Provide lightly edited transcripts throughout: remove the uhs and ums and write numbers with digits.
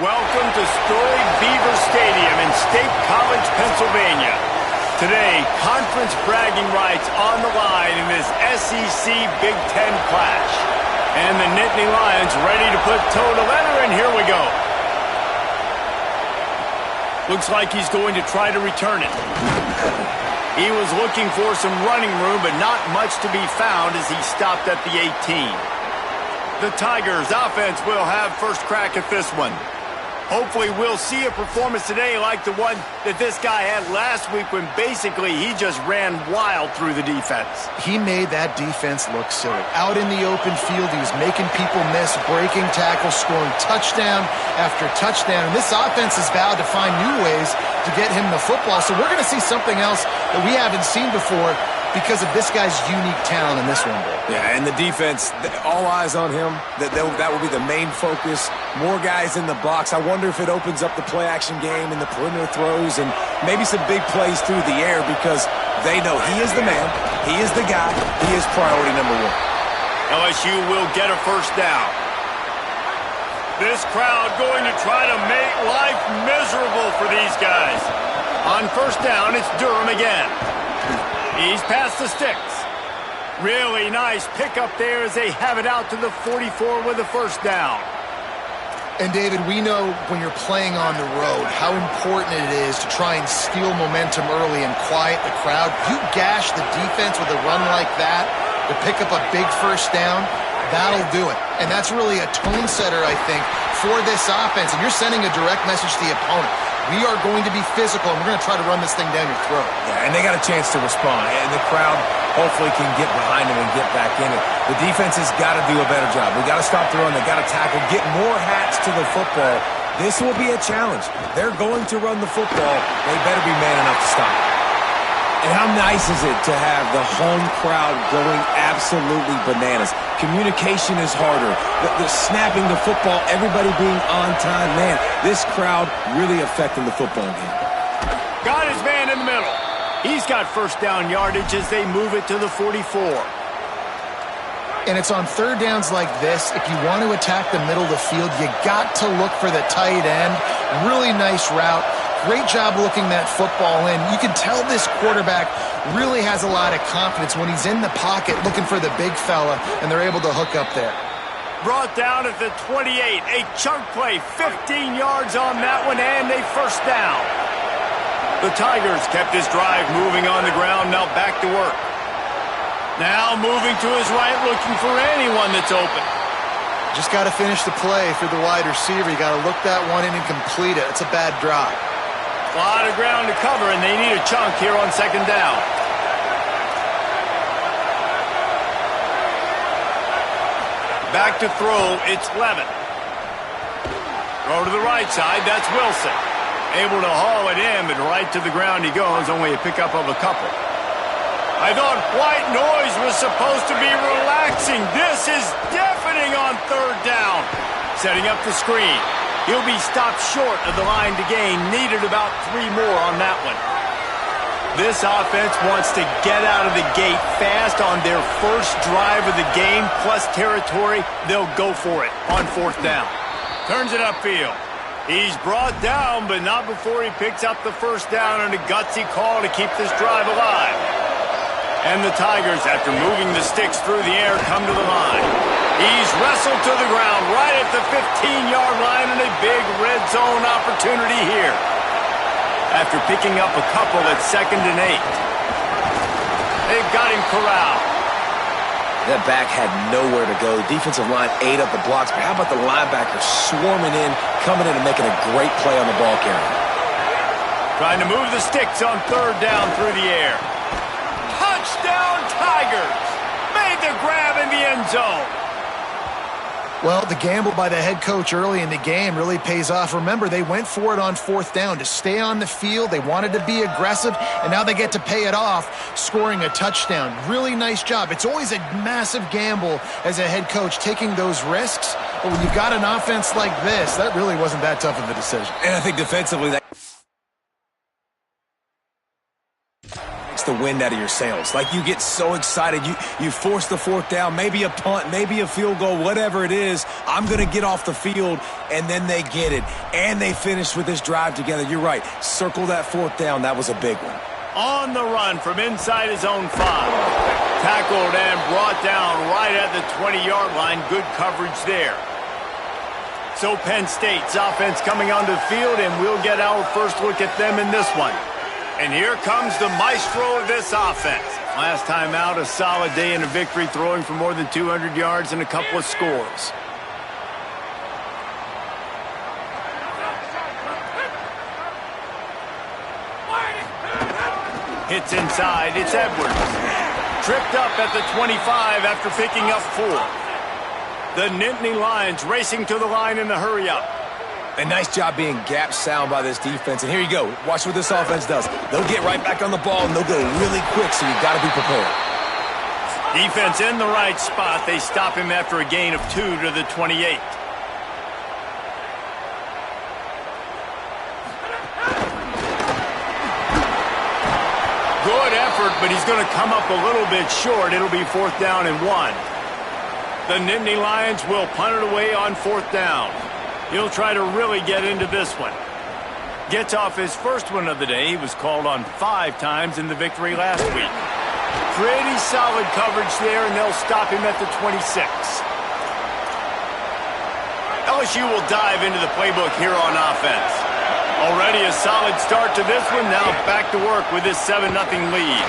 Welcome to storied Beaver Stadium in State College, Pennsylvania. Today, conference bragging rights on the line in this SEC Big Ten clash. And the Nittany Lions ready to put toe to leather, and here we go. Looks like he's going to try to return it. He was looking for some running room, but not much to be found as he stopped at the 18. The Tigers offense will have first crack at this one. Hopefully we'll see a performance today like the one that this guy had last week when basically he just ran wild through the defense. He made that defense look silly. Out in the open field, he was making people miss, breaking tackles, scoring touchdown after touchdown. And this offense is vowed to find new ways to get him the football. So we're going to see something else that we haven't seen before because of this guy's unique talent in this one. Yeah, and the defense, all eyes on him. That will be the main focus. More guys in the box. I wonder if it opens up the play-action game and the perimeter throws and maybe some big plays through the air because they know he is the man, he is the guy, he is priority number one. LSU will get a first down. This crowd going to try to make life miserable for these guys. On first down, it's Durham again. He's past the sticks. Really nice pickup there as they have it out to the 44 with a first down. And, David, we know when you're playing on the road how important it is to try and steal momentum early and quiet the crowd. You gash the defense with a run like that to pick up a big first down, that'll do it. And that's really a tone setter, I think, for this offense. And you're sending a direct message to the opponent. We are going to be physical, and we're going to try to run this thing down your throat. Yeah, and they got a chance to respond, and the crowd hopefully can get behind them and get back in it. The defense has got to do a better job. We got to stop the run. They got to tackle, get more hats to the football. This will be a challenge. They're going to run the football. They better be man enough to stop it. And how nice is it to have the home crowd going absolutely bananas? Communication is harder. The snapping the football, everybody being on time. Man, this crowd really affecting the football game. Got his man in the middle. He's got first down yardage as they move it to the 44. And it's on third downs like this. If you want to attack the middle of the field, you got to look for the tight end. Really nice route. Great job looking that football in. You can tell this quarterback really has a lot of confidence when he's in the pocket looking for the big fella, and they're able to hook up there. Brought down at the 28. A chunk play, 15 yards on that one, and a first down. The Tigers kept this drive moving on the ground, now back to work. Now moving to his right, looking for anyone that's open. Just got to finish the play for the wide receiver. You got to look that one in and complete it. It's a bad drop. A lot of ground to cover, and they need a chunk here on second down. Back to throw, it's Levin. Throw to the right side, that's Wilson. Able to haul it in, but right to the ground he goes, only a pickup of a couple. I thought white noise was supposed to be relaxing. This is deafening on third down. Setting up the screen. He'll be stopped short of the line to gain. Needed about 3 more on that one. This offense wants to get out of the gate fast on their first drive of the game, plus territory. They'll go for it on fourth down. Turns it upfield. He's brought down, but not before he picks up the first down on a gutsy call to keep this drive alive. And the Tigers, after moving the sticks through the air, come to the line. He's wrestled to the ground right at the 15-yard line, and a big red zone opportunity here. After picking up a couple at 2nd and 8. They've got him corralled. That back had nowhere to go. Defensive line ate up the blocks, but how about the linebacker swarming in, coming in and making a great play on the ball carrier? Trying to move the sticks on third down through the air. Touchdown Tigers! Made the grab in the end zone. Well, the gamble by the head coach early in the game really pays off. Remember, they went for it on fourth down to stay on the field. They wanted to be aggressive, and now they get to pay it off, scoring a touchdown. Really nice job. It's always a massive gamble as a head coach taking those risks, but when you've got an offense like this, that really wasn't that tough of a decision. And I think defensively, the wind out of your sails. Like, you get so excited. You force the fourth down, maybe a punt, maybe a field goal, whatever it is. I'm going to get off the field, and then they get it. And they finish with this drive together. You're right. Circle that fourth down. That was a big one. On the run from inside his own 5. Tackled and brought down right at the 20-yard line. Good coverage there. So Penn State's offense coming onto the field, and we'll get our first look at them in this one. And here comes the maestro of this offense. Last time out, a solid day in a victory, throwing for more than 200 yards and a couple of scores. Hits inside, it's Edwards. Tripped up at the 25 after picking up 4. The Nittany Lions racing to the line in the hurry-up. A nice job being gap sound by this defense. And here you go. Watch what this offense does. They'll get right back on the ball, and they'll go really quick, so you've got to be prepared. Defense in the right spot. They stop him after a gain of 2 to the 28. Good effort, but he's going to come up a little bit short. It'll be 4th down and 1. The Nittany Lions will punt it away on 4th down. He'll try to really get into this one. Gets off his first one of the day. He was called on 5 times in the victory last week. Pretty solid coverage there, and they'll stop him at the 26. LSU will dive into the playbook here on offense. Already a solid start to this one. Now back to work with this 7-0 lead.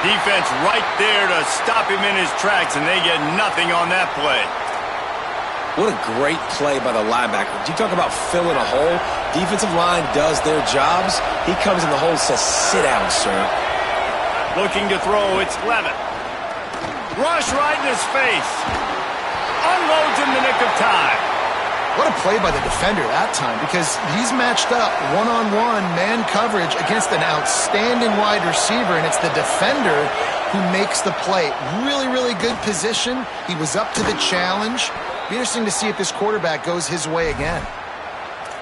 Defense right there to stop him in his tracks, and they get nothing on that play. What a great play by the linebacker. You talk about filling a hole. Defensive line does their jobs. He comes in the hole and says, sit down, sir. Looking to throw, it's Levitt. Rush right in his face. Unloads in the nick of time. What a play by the defender that time, because he's matched up one-on-one man coverage against an outstanding wide receiver, and it's the defender who makes the play. Really, really good position. He was up to the challenge. Be interesting to see if this quarterback goes his way again.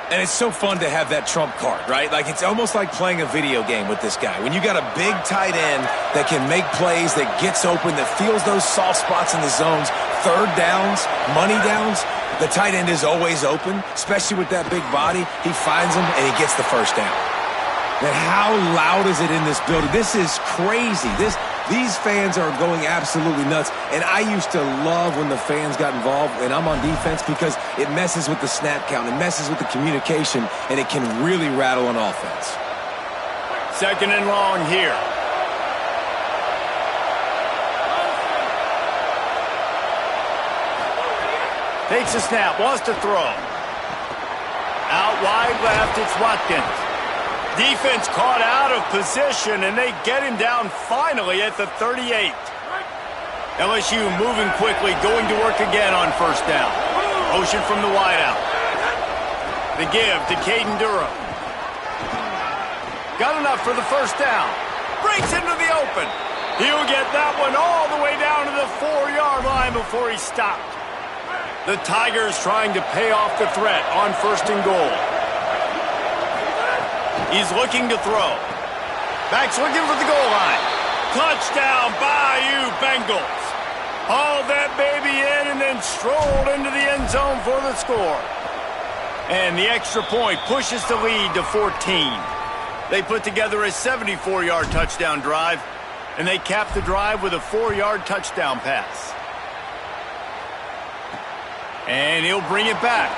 And it's so fun to have that trump card, right? Like, it's almost like playing a video game with this guy. When you got a big tight end that can make plays, that gets open, that feels those soft spots in the zones, 3rd downs, money downs, the tight end is always open, especially with that big body. He finds them, and he gets the first down. And how loud is it in this building? This is crazy. These fans are going absolutely nuts. And I used to love when the fans got involved, and I'm on defense, because it messes with the snap count, it messes with the communication, and it can really rattle an offense. 2nd and long here. Takes a snap, wants to throw. Out wide left, it's Watkins. Defense caught out of position, and they get him down finally at the 38. LSU moving quickly, going to work again on 1st down. Motion from the wideout. The give to Caden Durham. Got enough for the 1st down. Breaks into the open. He'll get that one all the way down to the 4-yard line before he stopped. The Tigers trying to pay off the threat on 1st and goal. He's looking to throw. Back's looking for the goal line. Touchdown, Bayou Bengals. Hauled that baby in and then strolled into the end zone for the score. And the extra point pushes the lead to 14. They put together a 74-yard touchdown drive, and they cap the drive with a 4-yard touchdown pass. And he'll bring it back.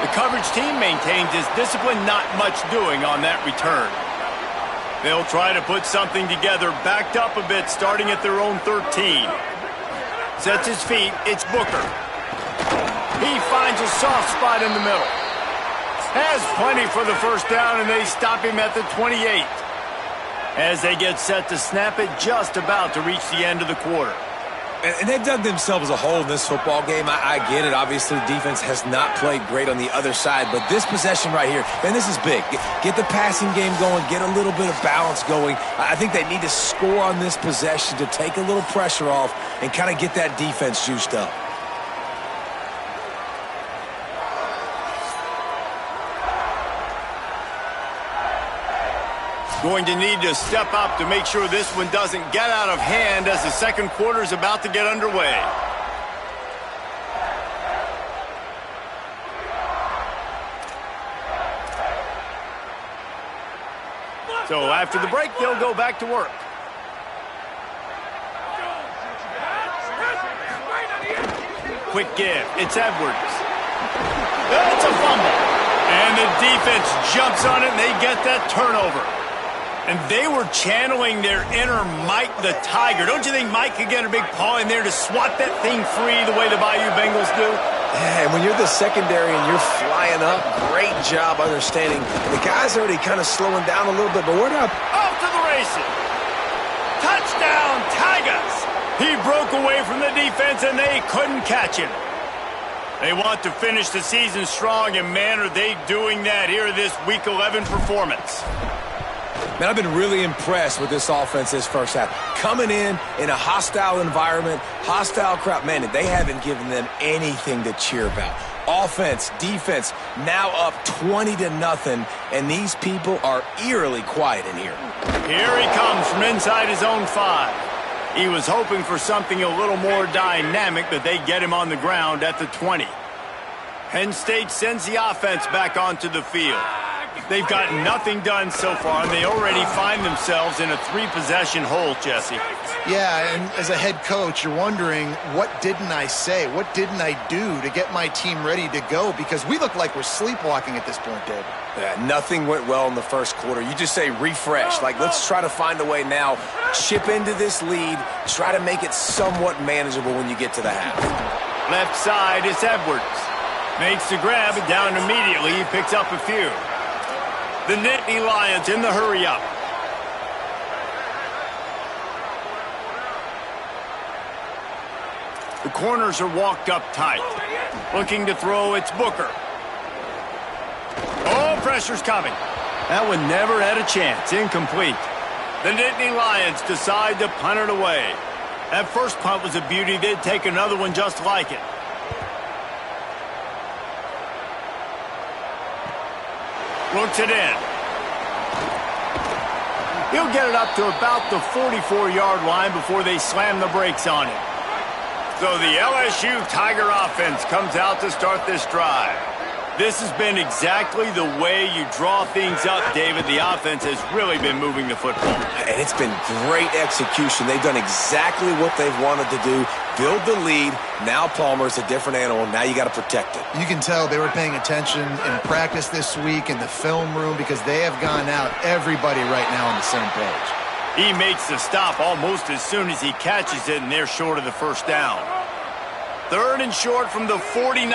The coverage team maintains his discipline, not much doing on that return. They'll try to put something together, backed up a bit, starting at their own 13. Sets his feet, it's Booker. He finds a soft spot in the middle. Has plenty for the 1st down, and they stop him at the 28. As they get set to snap it, just about to reach the end of the quarter. And they've dug themselves a hole in this football game. I get it. Obviously, defense has not played great on the other side. But this possession right here, man, this is big. Get the passing game going. Get a little bit of balance going. I think they need to score on this possession to take a little pressure off and kind of get that defense juiced up. Going to need to step up to make sure this one doesn't get out of hand as the second quarter is about to get underway. So after the break, they'll go back to work. Quick give. It's Edwards. It's a fumble. And the defense jumps on it, and they get that turnover. And they were channeling their inner Mike the Tiger. Don't you think Mike could get a big paw in there to swat that thing free the way the Bayou Bengals do? Yeah, and when you're the secondary and you're flying up, great job understanding. The guy's already kind of slowing down a little bit, but we're up. Off to the races. Touchdown, Tigers. He broke away from the defense, and they couldn't catch him. They want to finish the season strong, and man, are they doing that here in this Week 11 performance. Man, I've been really impressed with this offense this first half. Coming in a hostile environment, hostile crowd. Man, they haven't given them anything to cheer about. Offense, defense, now up 20-0, and these people are eerily quiet in here. Here he comes from inside his own 5. He was hoping for something a little more dynamic, but they get him on the ground at the 20. Penn State sends the offense back onto the field. They've got nothing done so far, and they already find themselves in a 3-possession hole, Jesse. Yeah, and as a head coach, you're wondering, what didn't I say? What didn't I do to get my team ready to go? Because we look like we're sleepwalking at this point, David. Yeah, nothing went well in the first quarter. You just say refresh. Like, let's try to find a way now. Chip into this lead. Try to make it somewhat manageable when you get to the half. Left side is Edwards. Makes the grab, and down immediately. He picks up a few. The Nittany Lions in the hurry-up. The corners are walked up tight. Looking to throw, it's Booker. Oh, pressure's coming. That one never had a chance. Incomplete. The Nittany Lions decide to punt it away. That first punt was a beauty. They'd take another one just like it. Looks it in. He'll get it up to about the 44-yard line before they slam the brakes on him. So the LSU Tiger offense comes out to start this drive. This has been exactly the way you draw things up, David. The offense has really been moving the football. And it's been great execution. They've done exactly what they've wanted to do. Build the lead. Now Palmer's a different animal. Now you got to protect it. You can tell they were paying attention in practice this week in the film room because they have gone out, everybody right now on the same page. He makes the stop almost as soon as he catches it, and they're short of the first down. 3rd and short from the 49.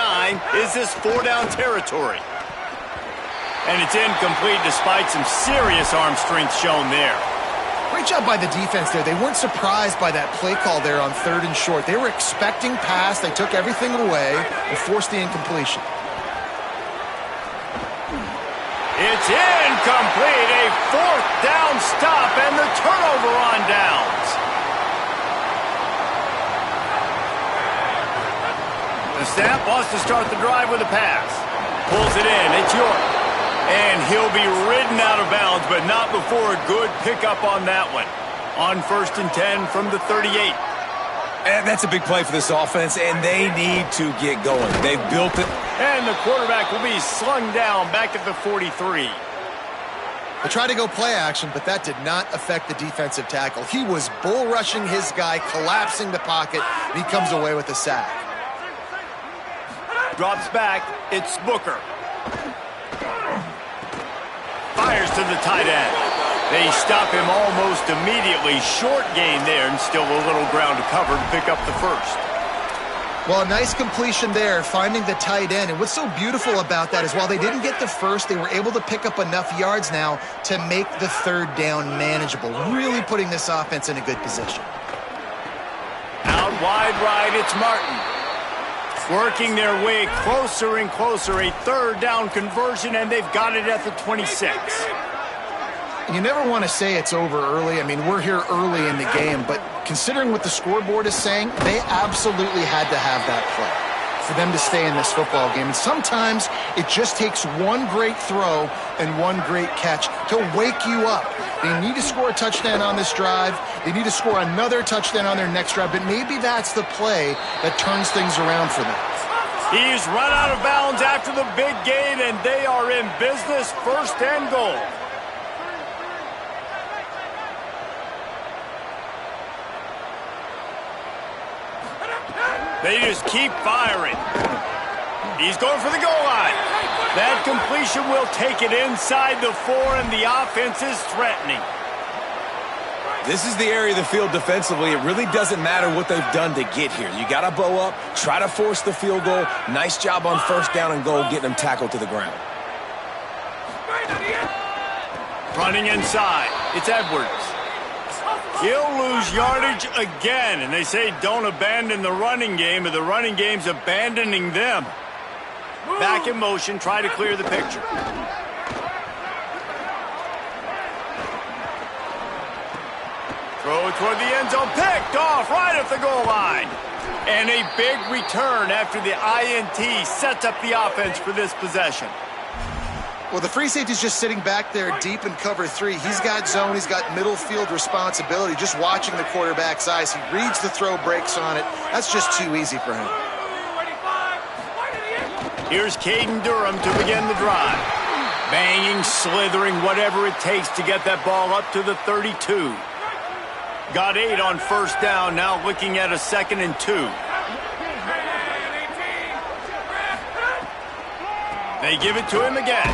Is this 4-down territory? And it's incomplete despite some serious arm strength shown there. Great job by the defense there. They weren't surprised by that play call there on 3rd and short. They were expecting pass. They took everything away and forced the incompletion. It's incomplete. A 4th down stop and the turnover on downs. The snap wants to start the drive with a pass. Pulls it in. It's York. And he'll be ridden out of bounds, but not before a good pickup on that one. On 1st and 10 from the 38. And that's a big play for this offense, and they need to get going. They've built it. And the quarterback will be slung down back at the 43. They tried to go play action, but that did not affect the defensive tackle. He was bull rushing his guy, collapsing the pocket, and he comes away with a sack. Drops back. It's Booker. Fires to the tight end. They stop him almost immediately. Short gain there, and still a little ground to cover to pick up the first. Well, a nice completion there, finding the tight end. And what's so beautiful about that is while they didn't get the first, they were able to pick up enough yards now to make the 3rd down manageable, really putting this offense in a good position. Out wide right, it's Martin. Working their way closer and closer, a 3rd down conversion, and they've got it at the 26. You never want to say it's over early. I mean, we're here early in the game, but considering what the scoreboard is saying, they absolutely had to have that play. for them to stay in this football game. And sometimes it just takes one great throw and one great catch to wake you up. They need to score a touchdown on this drive. They need to score another touchdown on their next drive, but maybe that's the play that turns things around for them. He's run out of bounds after the big gain, and they are in business, 1st and goal. They just keep firing. He's going for the goal line. That completion will take it inside the 4, and the offense is threatening. This is the area of the field defensively. It really doesn't matter what they've done to get here. You got to bow up, try to force the field goal. Nice job on 1st down and goal, getting them tackled to the ground. Running inside. It's Edwards. He'll lose yardage again, and they say don't abandon the running game, but the running game's abandoning them. Back in motion, try to clear the picture. Throw toward the end zone, picked off right at the goal line. And a big return after the INT sets up the offense for this possession. Well, the free safety's just sitting back there deep in cover 3. He's got zone. He's got middle field responsibility. Just watching the quarterback's eyes. He reads the throw, breaks on it. That's just too easy for him. Here's Caden Durham to begin the drive. Banging, slithering, whatever it takes to get that ball up to the 32. Got 8 on 1st down. Now looking at a 2nd and 2. They give it to him again.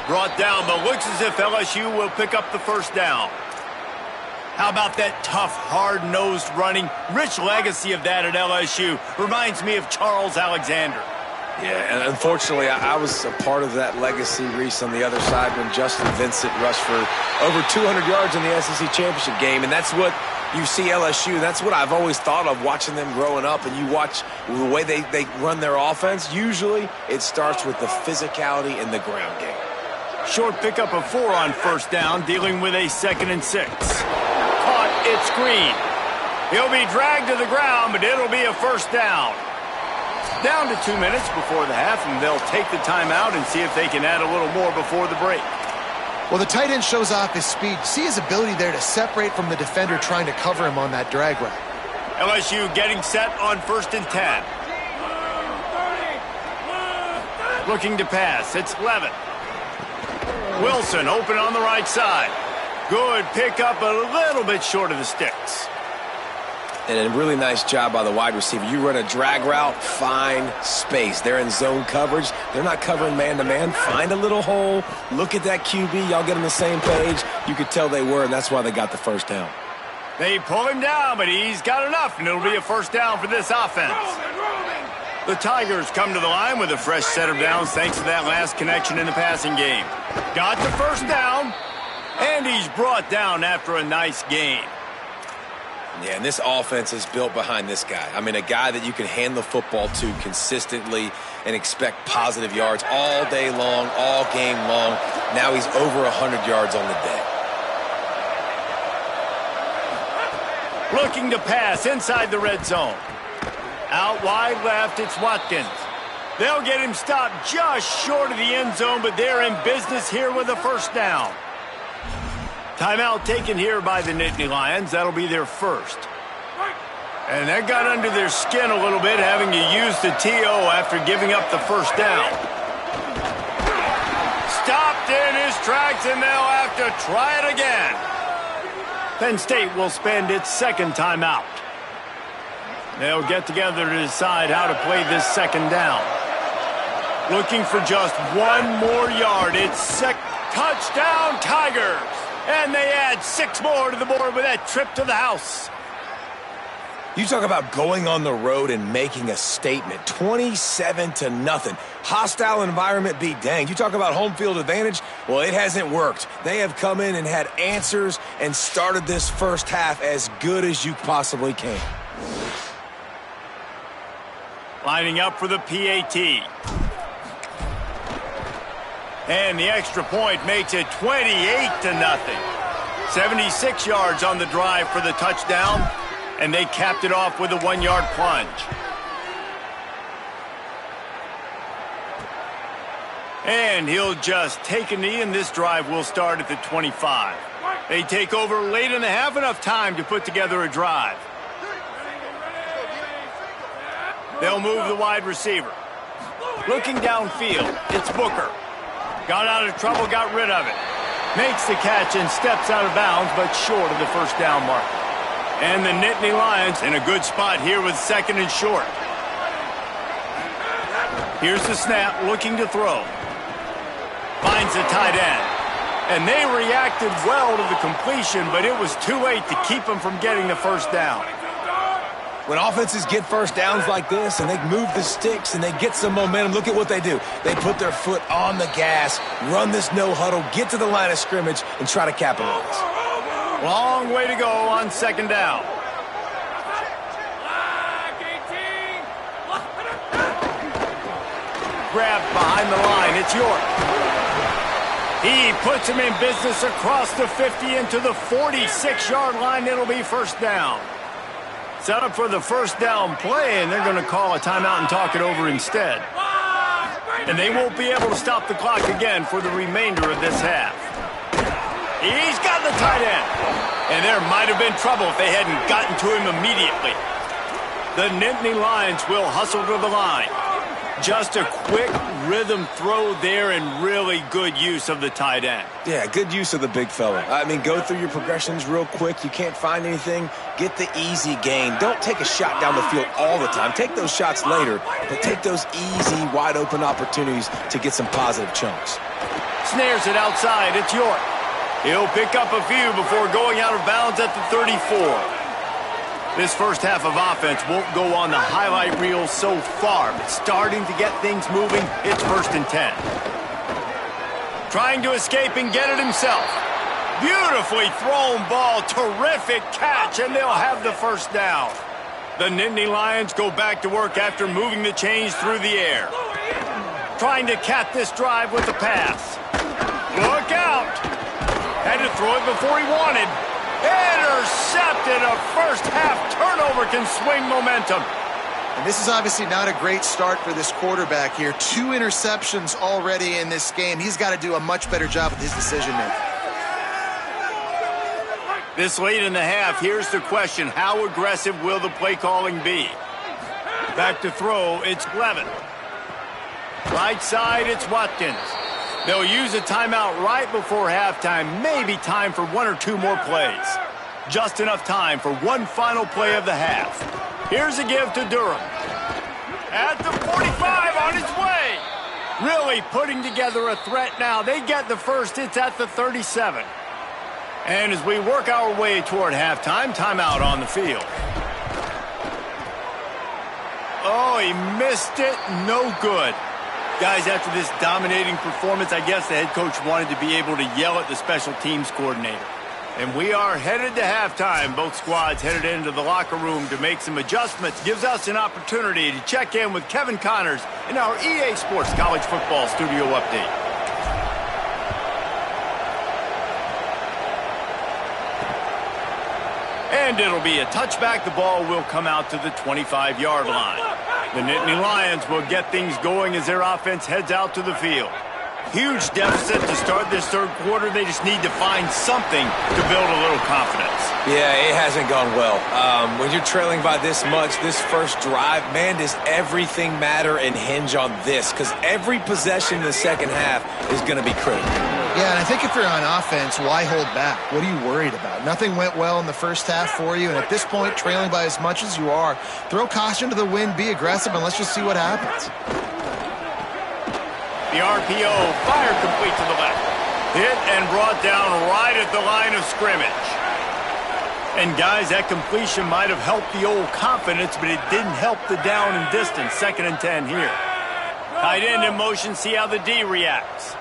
Brought down, but looks as if LSU will pick up the 1st down. How about that tough, hard-nosed running? Rich legacy of that at LSU. Reminds me of Charles Alexander. Yeah, and unfortunately, I was a part of that legacy, Reese, on the other side when Justin Vincent rushed for over 200 yards in the SEC Championship game, and that's what you see LSU. That's what I've always thought of watching them growing up, and you watch the way they run their offense. Usually, it starts with the physicality in the ground game. Short pickup of 4 on 1st down, dealing with a 2nd and 6. Caught, it's Green. He'll be dragged to the ground, but it'll be a 1st down. Down to 2 minutes before the half, and they'll take the timeout and see if they can add a little more before the break. Well, the tight end shows off his speed. See his ability there to separate from the defender trying to cover him on that drag route. LSU getting set on 1st and 10. Looking to pass. It's Levitt. Wilson open on the right side. Good pickup, a little bit short of the sticks. And a really nice job by the wide receiver. You run a drag route, find space. They're in zone coverage. They're not covering man-to-man. Find a little hole. Look at that QB. Y'all get on the same page. You could tell they were, and that's why they got the 1st down. They pull him down, but he's got enough, and it'll be a 1st down for this offense. The Tigers come to the line with a fresh set of downs thanks to that last connection in the passing game. Got the 1st down, and he's brought down after a nice gain. Yeah, and this offense is built behind this guy. I mean, a guy that you can hand the football to consistently and expect positive yards all day long, all game long. Now he's over 100 yards on the day. Looking to pass inside the red zone. Out wide left, it's Watkins. They'll get him stopped just short of the end zone, but they're in business here with a 1st down. Timeout taken here by the Nittany Lions. That'll be their 1st. And that got under their skin a little bit, having to use the TO after giving up the 1st down. Stopped in his tracks, and they'll have to try it again. Penn State will spend its 2nd timeout. They'll get together to decide how to play this 2nd down. Looking for just 1 more yard. It's touchdown Tigers. And they add 6 more to the board with that trip to the house. You talk about going on the road and making a statement. 27-0. Hostile environment be danged. You talk about home field advantage. Well, it hasn't worked. They have come in and had answers and started this 1st half as good as you possibly can. Lining up for the PAT. And the extra point makes it 28-0. 76 yards on the drive for the touchdown, and they capped it off with a 1-yard plunge. And he'll just take a knee, and this drive will start at the 25. They take over late and they have enough time to put together a drive. They'll move the wide receiver. Looking downfield, it's Booker. Got out of trouble, got rid of it. Makes the catch and steps out of bounds, but short of the first down mark. And the Nittany Lions in a good spot here with second and short. Here's the snap, looking to throw. Finds the tight end. And they reacted well to the completion, but it was too late to keep them from getting the first down. When offenses get first downs like this and they move the sticks and they get some momentum, look at what they do. They put their foot on the gas, run this no huddle, get to the line of scrimmage, and try to capitalize. Long way to go on second down. Grabbed behind the line, it's York. He puts him in business across the 50 into the 46-yard line. It'll be first down. Set up for the first down play, and they're going to call a timeout and talk it over instead. And they won't be able to stop the clock again for the remainder of this half. He's got the tight end. And there might have been trouble if they hadn't gotten to him immediately. The Nittany Lions will hustle to the line. Just a quick rhythm throw there and really good use of the tight end. Yeah, good use of the big fella. I mean, go through your progressions real quick. You can't find anything. Get the easy gain. Don't take a shot down the field all the time. Take those shots later, but take those easy, wide-open opportunities to get some positive chunks. Snares it outside. It's York. He'll pick up a few before going out of bounds at the 34. This first half of offense won't go on the highlight reel so far, but starting to get things moving, it's 1st and 10. Trying to escape and get it himself. Beautifully thrown ball, terrific catch, and they'll have the first down. The Nittany Lions go back to work after moving the chains through the air. Trying to cap this drive with the pass. Look out! Had to throw it before he wanted. Intercepted. A first half turnover can swing momentum. And this is obviously not a great start for this quarterback here. 2 interceptions already in this game. He's got to do a much better job with his decision-making. This late in the half, here's the question. How aggressive will the play calling be? Back to throw, it's Levin. Right side, it's Watkins. They'll use a timeout right before halftime. Maybe time for 1 or 2 more plays. Just enough time for one final play of the half. Here's a give to Durham. At the 45, on its way. Really putting together a threat now. They get the first. It's at the 37. And as we work our way toward halftime, timeout on the field. Oh, he missed it. No good. Guys, after this dominating performance, I guess the head coach wanted to be able to yell at the special teams coordinator. And we are headed to halftime. Both squads headed into the locker room to make some adjustments. Gives us an opportunity to check in with Kevin Connors in our EA Sports College Football Studio Update. And it'll be a touchback. The ball will come out to the 25-yard line. The Nittany Lions will get things going as their offense heads out to the field. Huge deficit to start this third quarter. They just need to find something to build a little confidence. Yeah, it hasn't gone well. When you're trailing by this much, this first drive, man, does everything matter and hinge on this? Because every possession in the second half is going to be critical. Yeah, and I think if you're on offense, why hold back? What are you worried about? Nothing went well in the first half for you, and at this point, trailing by as much as you are, throw caution to the wind, be aggressive, and let's just see what happens. The RPO fired complete to the left. Hit and brought down right at the line of scrimmage. And guys, that completion might have helped the old confidence, but it didn't help the down and distance. 2nd and 10 here. Tight end in motion, see how the D reacts.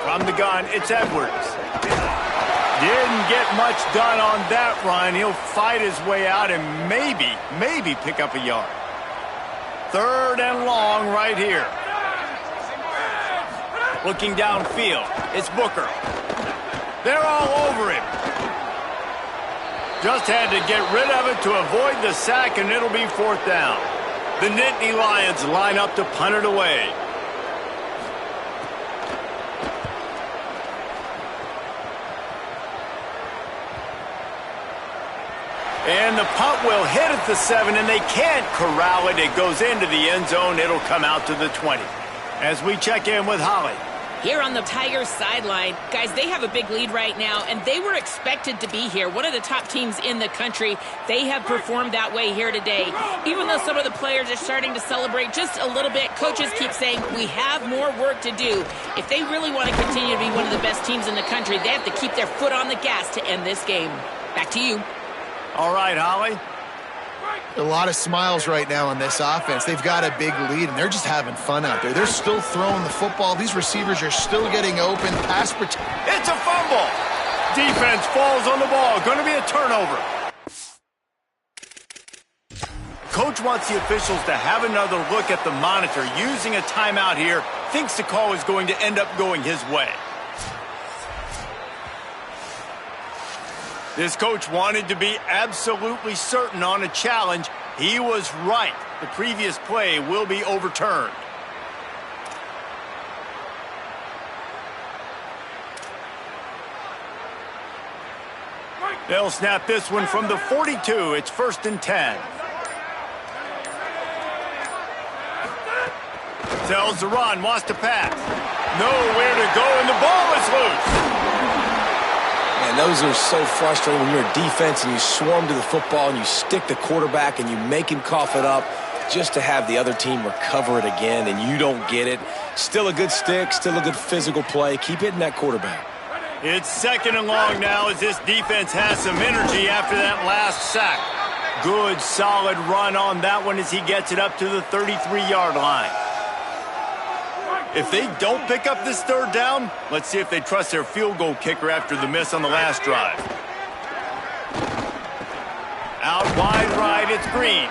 From the gun, it's Edwards. Didn't get much done on that run. He'll fight his way out and maybe pick up a yard. 3rd and long right here. Looking downfield, it's Booker. They're all over him. Just had to get rid of it to avoid the sack, and it'll be 4th down. The Nittany Lions line up to punt it away. And the punt will hit at the 7, and they can't corral it. It goes into the end zone. It'll come out to the 20. As we check in with Holly. Here on the Tigers sideline, guys, they have a big lead right now, and they were expected to be here. One of the top teams in the country. They have performed that way here today. Even though some of the players are starting to celebrate just a little bit, coaches keep saying we have more work to do. If they really want to continue to be one of the best teams in the country, they have to keep their foot on the gas to end this game. Back to you. All right, Holly. A lot of smiles right now on this offense. They've got a big lead, and they're just having fun out there. They're still throwing the football. These receivers are still getting open. Pass protection. It's a fumble. Defense falls on the ball. Going to be a turnover. Coach wants the officials to have another look at the monitor. Using a timeout here, thinks the call is going to end up going his way. This coach wanted to be absolutely certain on a challenge. He was right. The previous play will be overturned. They'll snap this one from the 42. It's 1st and 10. Tells the run, wants to pass. Nowhere to go, and the ball is loose. And those are so frustrating when you're a defense and you swarm to the football and you stick the quarterback and you make him cough it up just to have the other team recover it again and you don't get it. Still a good stick, still a good physical play. Keep hitting that quarterback. It's 2nd and long now as this defense has some energy after that last sack. Good, solid run on that one as he gets it up to the 33-yard line. If they don't pick up this 3rd down, let's see if they trust their field goal kicker after the miss on the last drive. Out wide right, it's Green.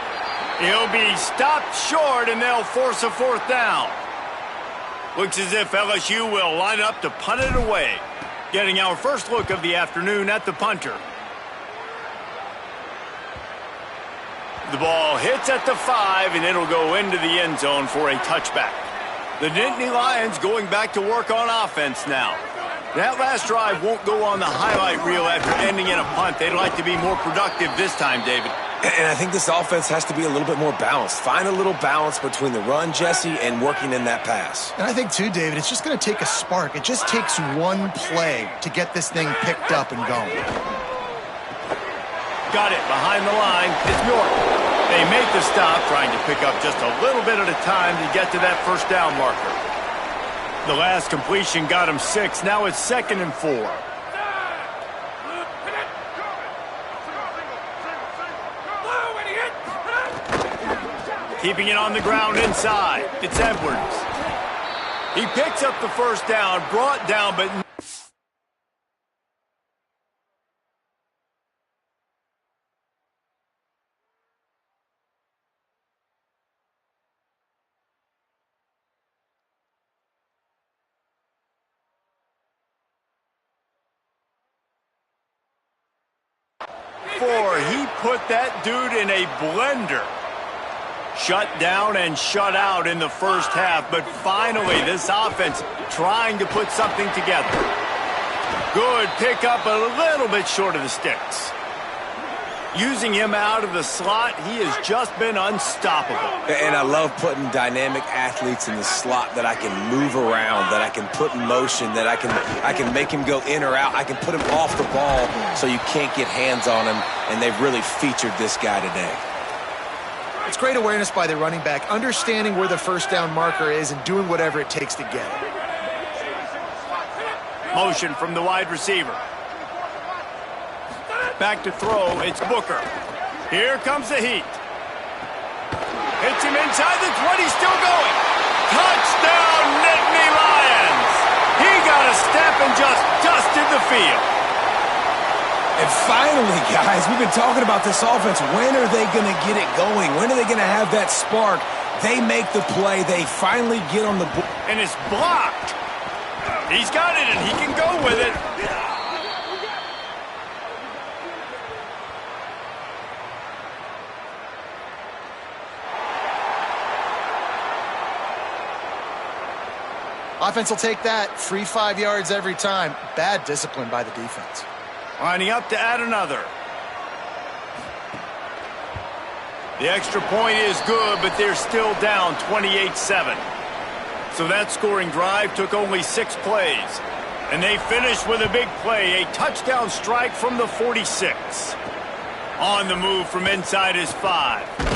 He'll be stopped short, and they'll force a 4th down. Looks as if LSU will line up to punt it away. Getting our first look of the afternoon at the punter. The ball hits at the 5, and it'll go into the end zone for a touchback. The Nittany Lions going back to work on offense now. That last drive won't go on the highlight reel after ending in a punt. They'd like to be more productive this time, David. And I think this offense has to be a little bit more balanced. Find a little balance between the run, Jesse, and working in that pass. And I think, too, David, it's just going to take a spark. It just takes one play to get this thing picked up and going. Got it behind the line. It's York. They make the stop, trying to pick up just a little bit at a time to get to that 1st down marker. The last completion got him 6. Now it's 2nd and 4. Keeping it on the ground inside. It's Edwards. He picks up the 1st down, brought down, but... He put that dude in a blender. Shut down and shut out in the 1st half, but finally this offense trying to put something together. Good pickup, a little bit short of the sticks. Using him out of the slot, he has just been unstoppable. And I love putting dynamic athletes in the slot that I can move around, that I can put in motion, that I can make him go in or out. I can put him off the ball so you can't get hands on him, and they've really featured this guy today. It's great awareness by the running back, understanding where the 1st down marker is and doing whatever it takes to get it. Motion from the wide receiver. Back to throw, it's Booker. Here comes the heat. Hits him inside the 20, still going. Touchdown, Nittany Lions! He got a step and just dusted the field. And finally, guys, we've been talking about this offense. When are they going to get it going? When are they going to have that spark? They make the play. They finally get on the board. And it's blocked. He's got it, and he can go with it. Offense will take that. Free 5 yards every time. Bad discipline by the defense. Lining up to add another. The extra point is good, but they're still down 28-7. So that scoring drive took only 6 plays. And they finished with a big play, a touchdown strike from the 46. On the move from inside his 5.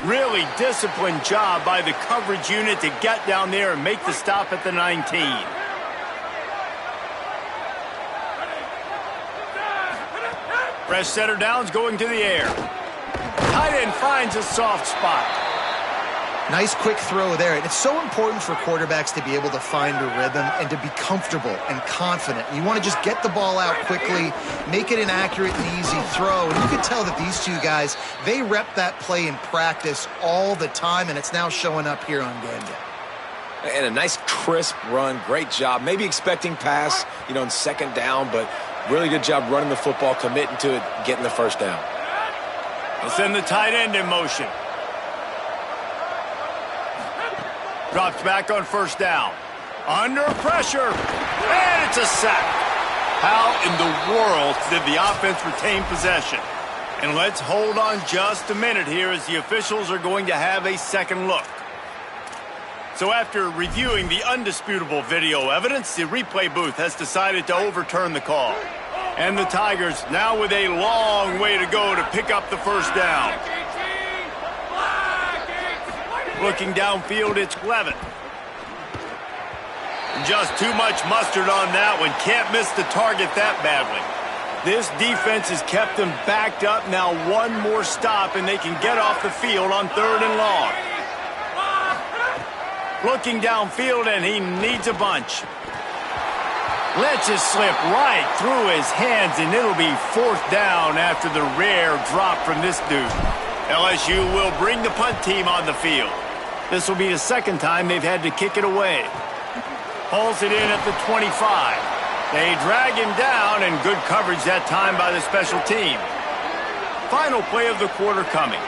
Really disciplined job by the coverage unit to get down there and make the stop at the 19. Fresh center downs going to the air. Tight end finds a soft spot. Nice quick throw there. And it's so important for quarterbacks to be able to find a rhythm and to be comfortable and confident. You want to just get the ball out quickly, make it an accurate and easy throw. And you can tell that these two guys, they rep that play in practice all the time, and it's now showing up here on game day. And a nice crisp run. Great job. Maybe expecting pass, in second down, but really good job running the football, committing to it, getting the first down. They'll send the tight end in motion. Drops back on first down. Under pressure. And it's a sack. How in the world did the offense retain possession? And let's hold on just a minute here as the officials are going to have a second look. So after reviewing the undisputable video evidence, the replay booth has decided to overturn the call. And the Tigers now with a long way to go to pick up the first down. Looking downfield, it's Levin. Just too much mustard on that one. Can't miss the target that badly. This defense has kept them backed up. Now one more stop and they can get off the field on 3rd and long. Looking downfield and he needs a bunch. Lets it slip right through his hands and it'll be 4th down after the rare drop from this dude. LSU will bring the punt team on the field. This will be the second time they've had to kick it away. Pulls it in at the 25. They drag him down, and good coverage that time by the special team. Final play of the quarter coming.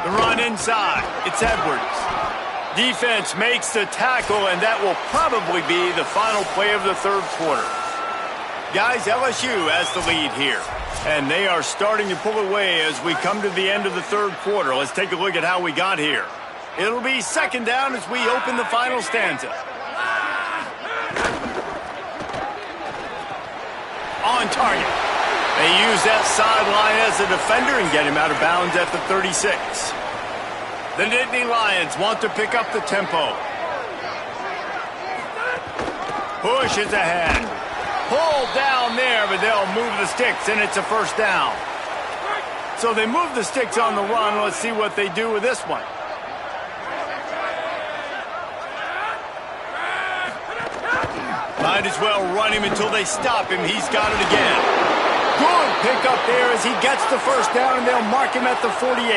The run inside. It's Edwards. Defense makes the tackle, and that will probably be the final play of the 3rd quarter. Guys, LSU has the lead here. And they are starting to pull away as we come to the end of the 3rd quarter. Let's take a look at how we got here. It'll be second down as we open the final stanza. On target. They use that sideline as a defender and get him out of bounds at the 36. The Nittany Lions want to pick up the tempo. Push is ahead. Pulled down there, but they'll move the sticks, and it's a first down. So they move the sticks on the run. Let's see what they do with this one. Might as well run him until they stop him. He's got it again. Good pickup there as he gets the first down, and they'll mark him at the 48.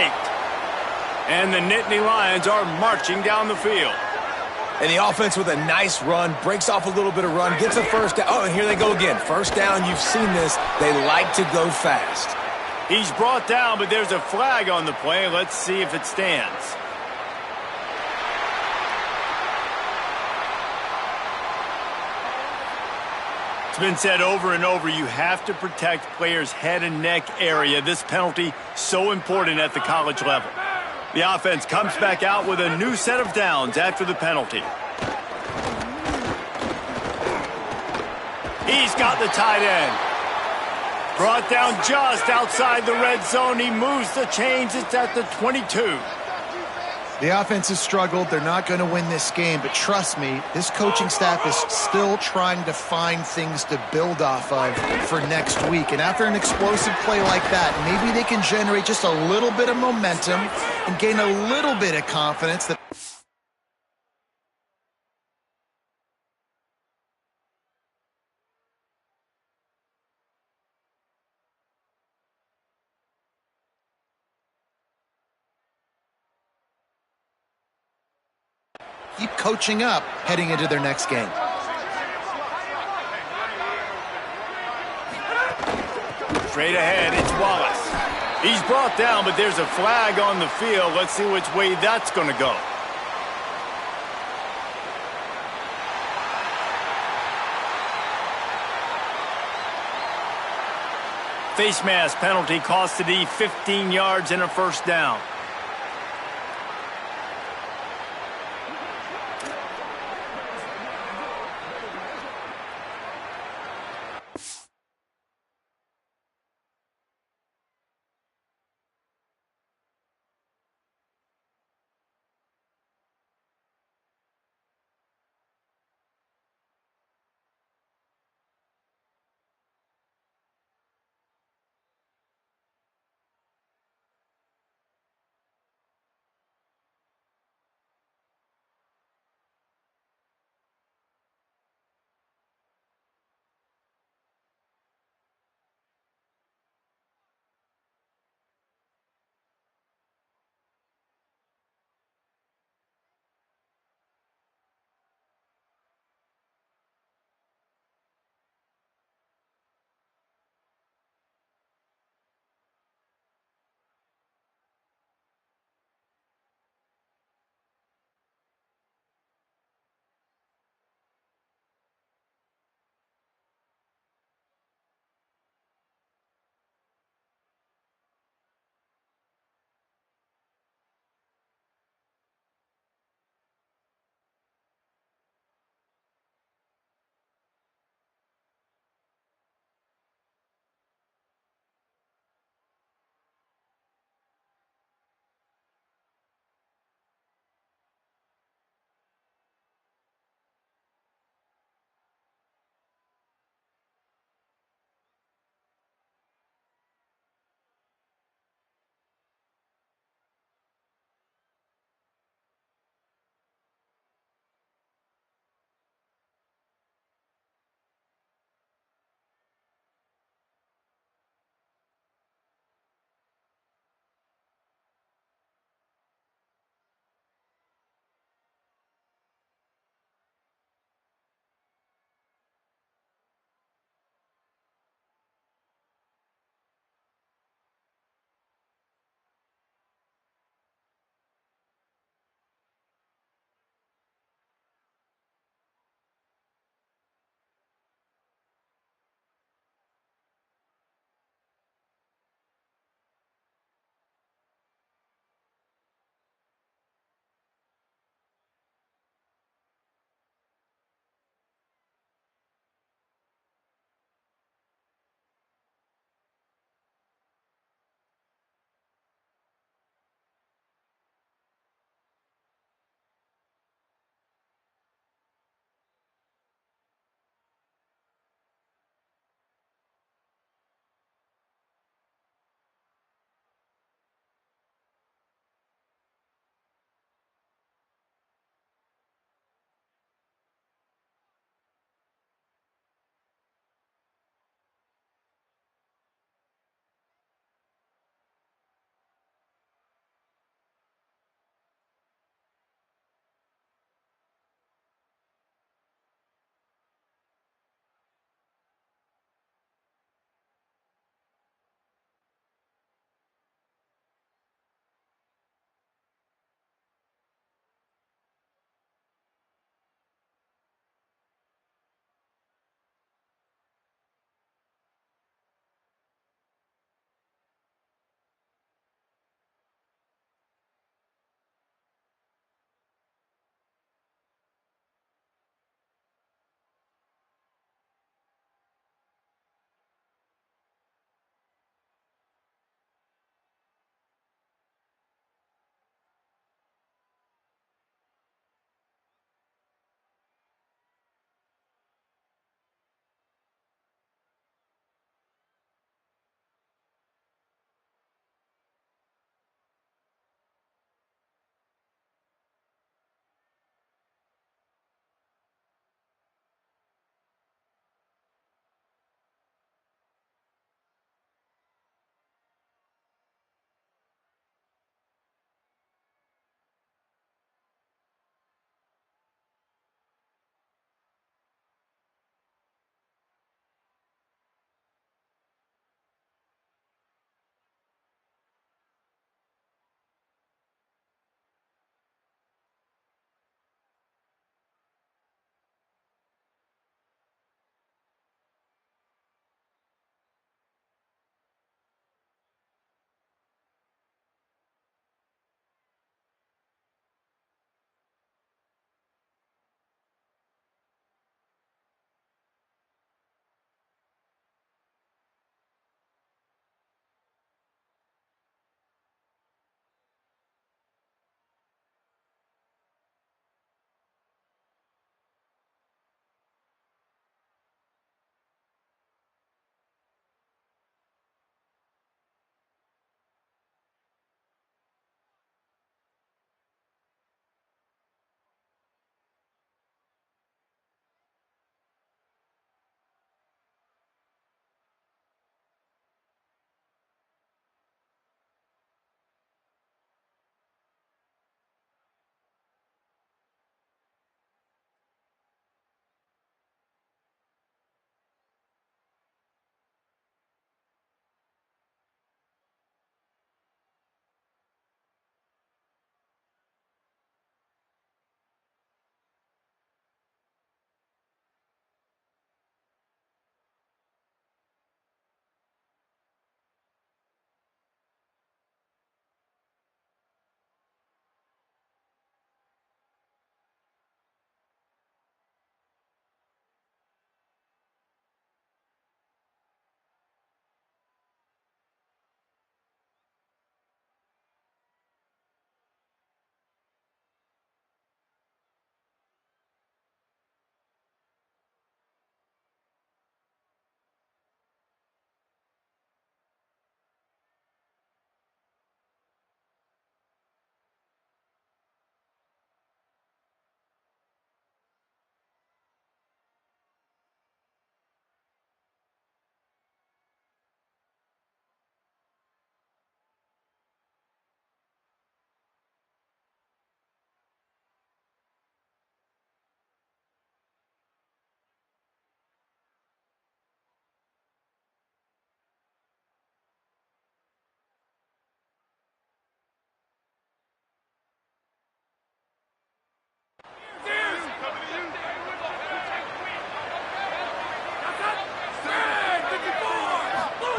And the Nittany Lions are marching down the field. And the offense with a nice run, breaks off a little bit of run, gets a first down. Oh, and here they go again. First down, you've seen this. They like to go fast. He's brought down, but there's a flag on the play. Let's see if it stands. It's been said over and over, you have to protect players' head and neck area. This penalty, so important at the college level. The offense comes back out with a new set of downs after the penalty. He's got the tight end. Brought down just outside the red zone. He moves the chains. It's at the 22. The offense has struggled. They're not going to win this game, but trust me, this coaching staff is still trying to find things to build off of for next week. And after an explosive play like that, maybe they can generate just a little bit of momentum and gain a little bit of confidence that keep coaching up heading into their next game. Straight ahead, it's Wallace. He's brought down, but there's a flag on the field. Let's see which way that's going to go. Face mask penalty cost the D 15 yards and a first down.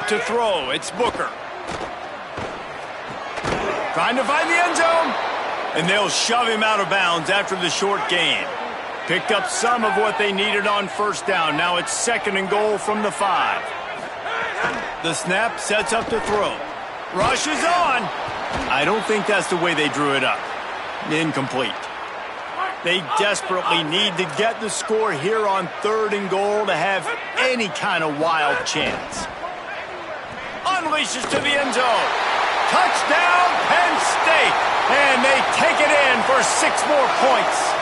to throw. It's Booker. Trying to find the end zone. And they'll shove him out of bounds after the short gain. Picked up some of what they needed on first down. Now it's 2nd and goal from the 5. The snap sets up to throw. Rush is on. I don't think that's the way they drew it up. Incomplete. They desperately need to get the score here on 3rd and goal to have any kind of wild chance. Unleashes to the end zone. Touchdown, Penn State. And they take it in for 6 more points.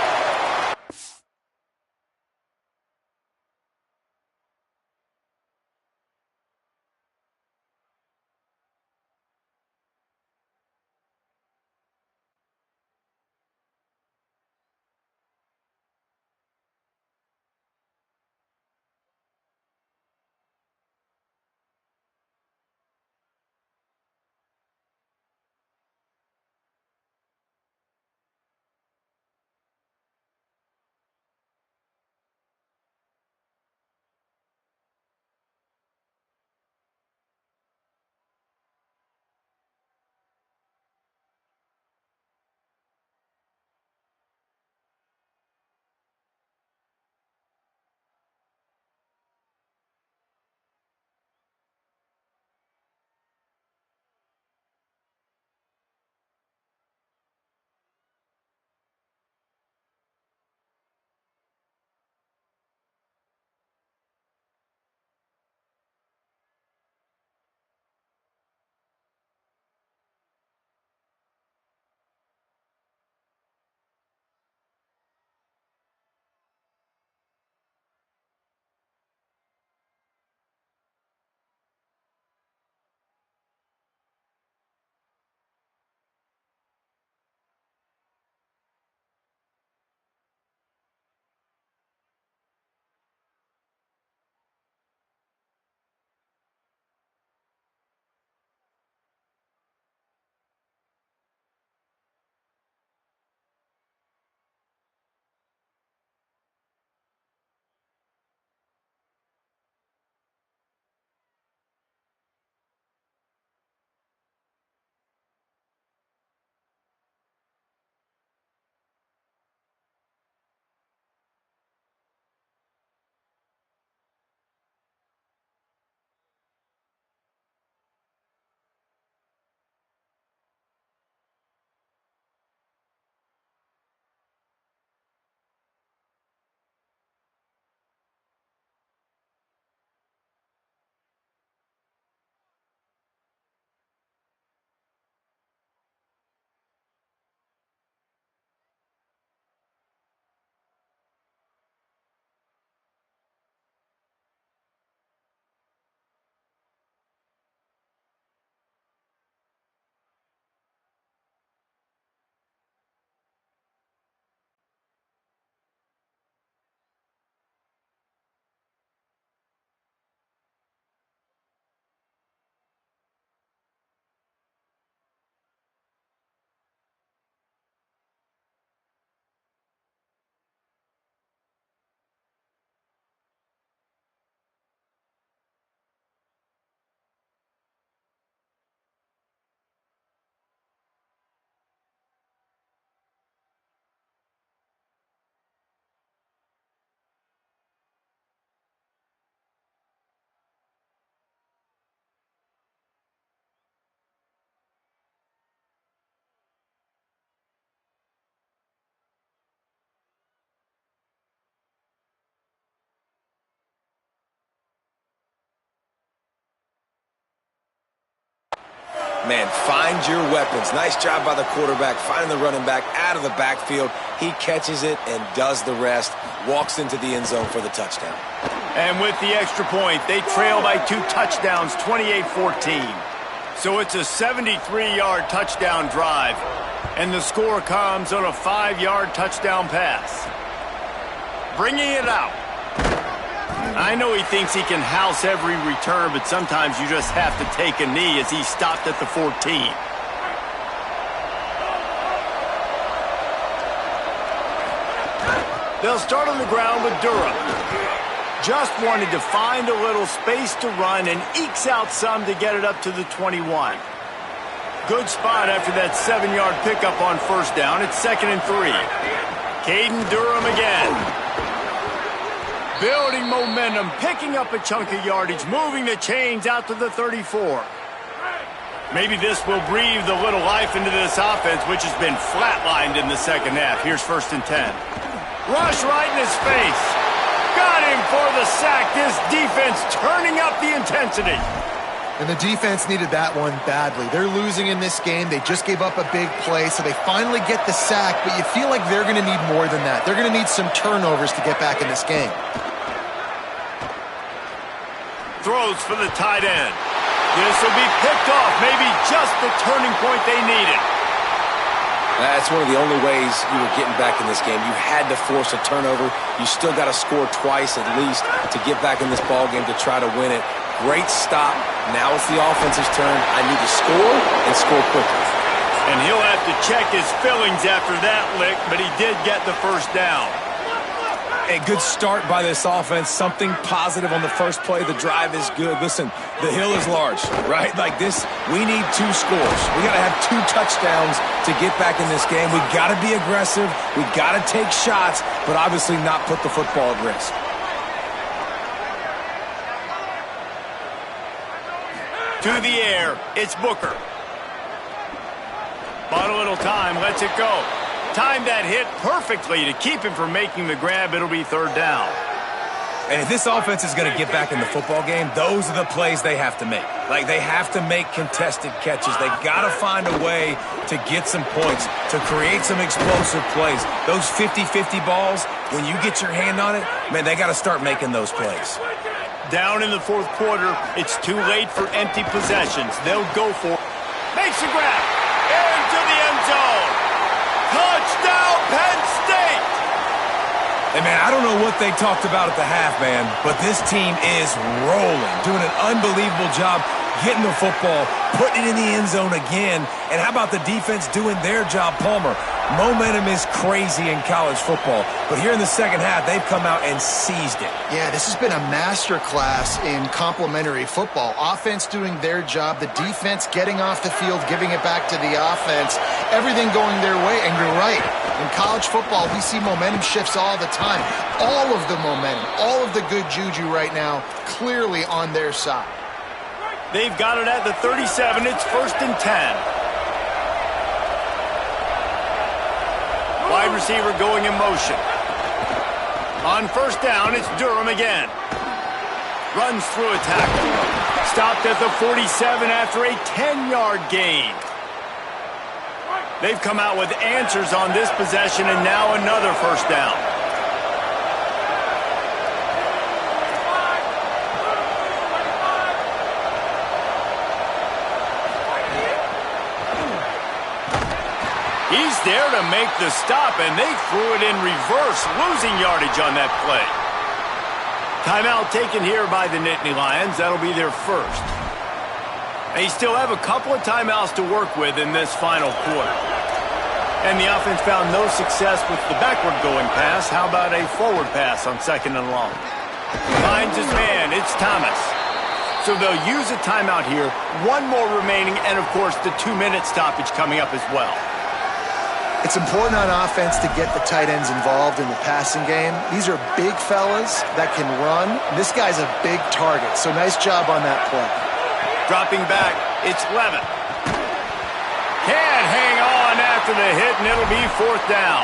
Man, find your weapons. Nice job by the quarterback, finding the running back out of the backfield. He catches it and does the rest, walks into the end zone for the touchdown. And with the extra point, they trail by 2 touchdowns, 28-14. So it's a 73-yard touchdown drive, and the score comes on a 5-yard touchdown pass. Bringing it out. I know he thinks he can house every return, but sometimes you just have to take a knee as he stopped at the 14. They'll start on the ground with Durham. Just wanted to find a little space to run and ekes out some to get it up to the 21. Good spot after that 7-yard pickup on first down. It's 2nd and 3. Caden Durham again. Building momentum, picking up a chunk of yardage, moving the chains out to the 34. Maybe this will breathe a little life into this offense, which has been flatlined in the second half. Here's 1st and 10. Rush right in his face. Got him for the sack. This defense turning up the intensity. And the defense needed that one badly. They're losing in this game. They just gave up a big play, so they finally get the sack, but you feel like they're going to need more than that. They're going to need some turnovers to get back in this game. Throws for the tight end. This will be picked off. Maybe just the turning point they needed. That's one of the only ways you were getting back in this game. You had to force a turnover. You still got to score twice at least to get back in this ball game to try to win it. Great stop. Now it's the offense's turn. I need to score and score quickly. And he'll have to check his fillings after that lick, but he did get the first down. A good start by this offense. Something positive on the first play. The drive is good. Listen, the hill is large, right? Like this, we need 2 scores. We got to have 2 touchdowns to get back in this game. We got to be aggressive. We got to take shots, but obviously not put the football at risk. To the air, it's Booker. Bought a little time, lets it go. Timed that hit perfectly to keep him from making the grab. It'll be 3rd down. And if this offense is going to get back in the football game, those are the plays they have to make. Like, they have to make contested catches. They got to find a way to get some points, to create some explosive plays. Those 50-50 balls, when you get your hand on it, man, they got to start making those plays. Down in the 4th quarter, it's too late for empty possessions. They'll go for it. Makes a grab. Into the end zone. Touchdown, Penn State! Hey, man, I don't know what they talked about at the half, man, but this team is rolling, doing an unbelievable job getting the football, putting it in the end zone again. And how about the defense doing their job, Palmer? Momentum is crazy in college football, but here in the second half, they've come out and seized it. Yeah, this has been a masterclass in complementary football. Offense doing their job, the defense getting off the field, giving it back to the offense, everything going their way. And you're right, in college football, we see momentum shifts all the time. All of the momentum, all of the good juju right now, clearly on their side. They've got it at the 37. It's 1st and 10. Wide receiver going in motion. On first down, it's Durham again. Runs through a tackle. Stopped at the 47 after a 10-yard gain. They've come out with answers on this possession, and now another first down. He's there to make the stop, and they threw it in reverse, losing yardage on that play. Timeout taken here by the Nittany Lions. That'll be their first. They still have a couple of timeouts to work with in this final quarter. And the offense found no success with the backward-going pass. How about a forward pass on 2nd and long? Finds his man. It's Thomas. So they'll use a timeout here. 1 more remaining, and, of course, the 2-minute stoppage coming up as well. It's important on offense to get the tight ends involved in the passing game. These are big fellas that can run. This guy's a big target, so nice job on that play. Dropping back, it's Levin. Can't hang on after the hit, and it'll be 4th down.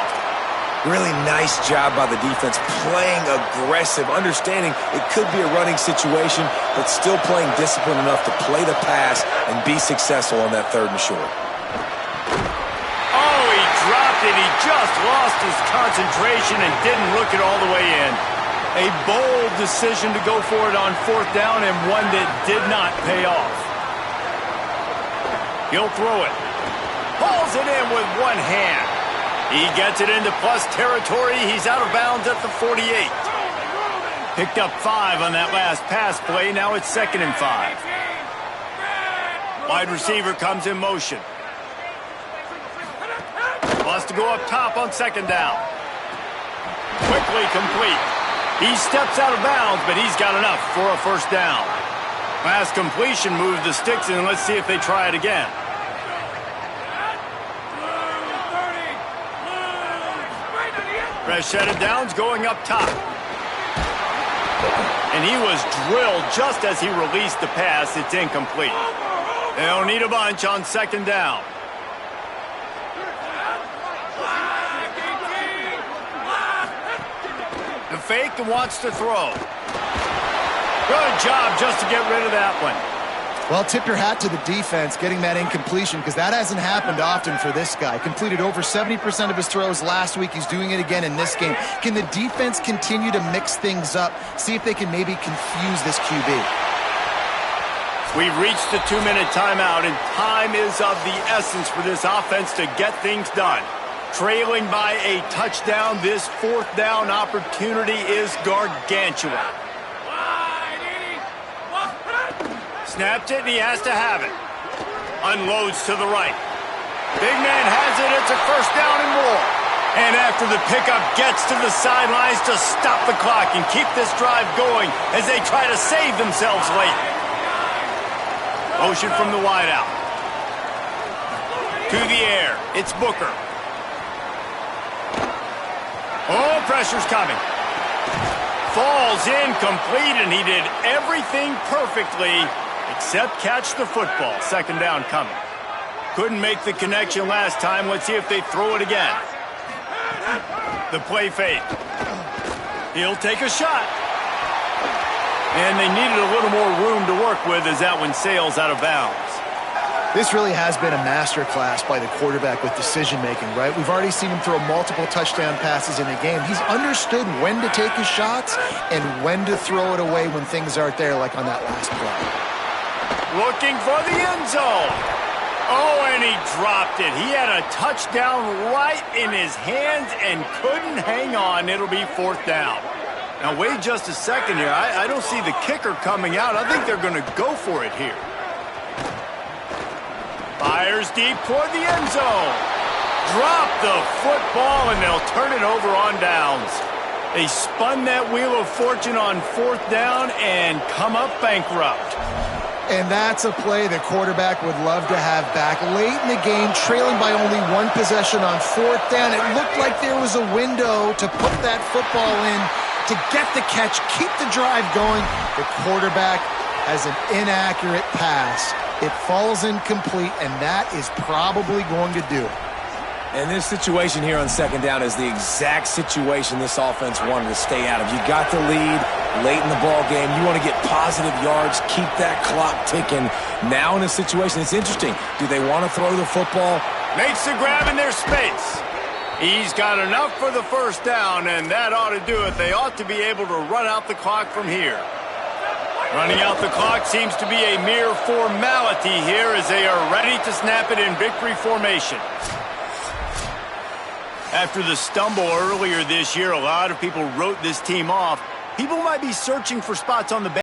Really nice job by the defense, playing aggressive, understanding it could be a running situation, but still playing disciplined enough to play the pass and be successful on that 3rd and short. Dropped it. He just lost his concentration and didn't look it all the way in. A bold decision to go for it on 4th down, and one that did not pay off. He'll throw it. Pulls it in with one hand. He gets it into plus territory. He's out of bounds at the 48. Picked up 5 on that last pass play. Now it's 2nd and 5. Wide receiver comes in motion. Wants to go up top on 2nd down. Quickly complete. He steps out of bounds, but he's got enough for a first down. Last completion moved the sticks in. Let's see if they try it again. Fresh set of downs going up top. And he was drilled just as he released the pass. It's incomplete. They'll need a bunch on second down. The fake and wants to throw. Good job just to get rid of that one. Well, tip your hat to the defense getting that incompletion, because that hasn't happened often for this guy. Completed over 70% of his throws last week. He's doing it again in this game. Can the defense continue to mix things up? See if they can maybe confuse this QB. We've reached the 2-minute timeout, and time is of the essence for this offense to get things done. Trailing by a touchdown, this fourth down opportunity is gargantuan. Snapped it, and he has to have it. Unloads to the right. Big man has it. It's a first down and more. And after the pickup, gets to the sidelines to stop the clock and keep this drive going as they try to save themselves late. Motion from the wideout. To the air. It's Booker. Oh, pressure's coming. Falls incomplete, and he did everything perfectly except catch the football. Second down coming. Couldn't make the connection last time. Let's see if they throw it again. The play fake. He'll take a shot. And they needed a little more room to work with as that one sails out of bounds. This really has been a masterclass by the quarterback with decision-making, right? We've already seen him throw multiple touchdown passes in a game. He's understood when to take his shots and when to throw it away when things aren't there, like on that last play. Looking for the end zone. Oh, and he dropped it. He had a touchdown right in his hands and couldn't hang on. It'll be fourth down. Now, wait just a second here. I don't see the kicker coming out. I think they're going to go for it here. Fires deep toward the end zone. Drop the football, and they'll turn it over on downs. They spun that wheel of fortune on fourth down and come up bankrupt. And that's a play the quarterback would love to have back. Late in the game, trailing by only one possession on fourth down, it looked like there was a window to put that football in, to get the catch, keep the drive going. The quarterback has an inaccurate pass. It falls incomplete, and that is probably going to do it. And this situation here on second down is the exact situation this offense wanted to stay out of. You got the lead late in the ball game. You want to get positive yards, keep that clock ticking. Now in a situation, it's interesting. Do they want to throw the football? Makes the grab in their space. He's got enough for the first down, and that ought to do it. They ought to be able to run out the clock from here. Running out the clock seems to be a mere formality here as they are ready to snap it in victory formation. After the stumble earlier this year, a lot of people wrote this team off. People might be searching for spots on the bench.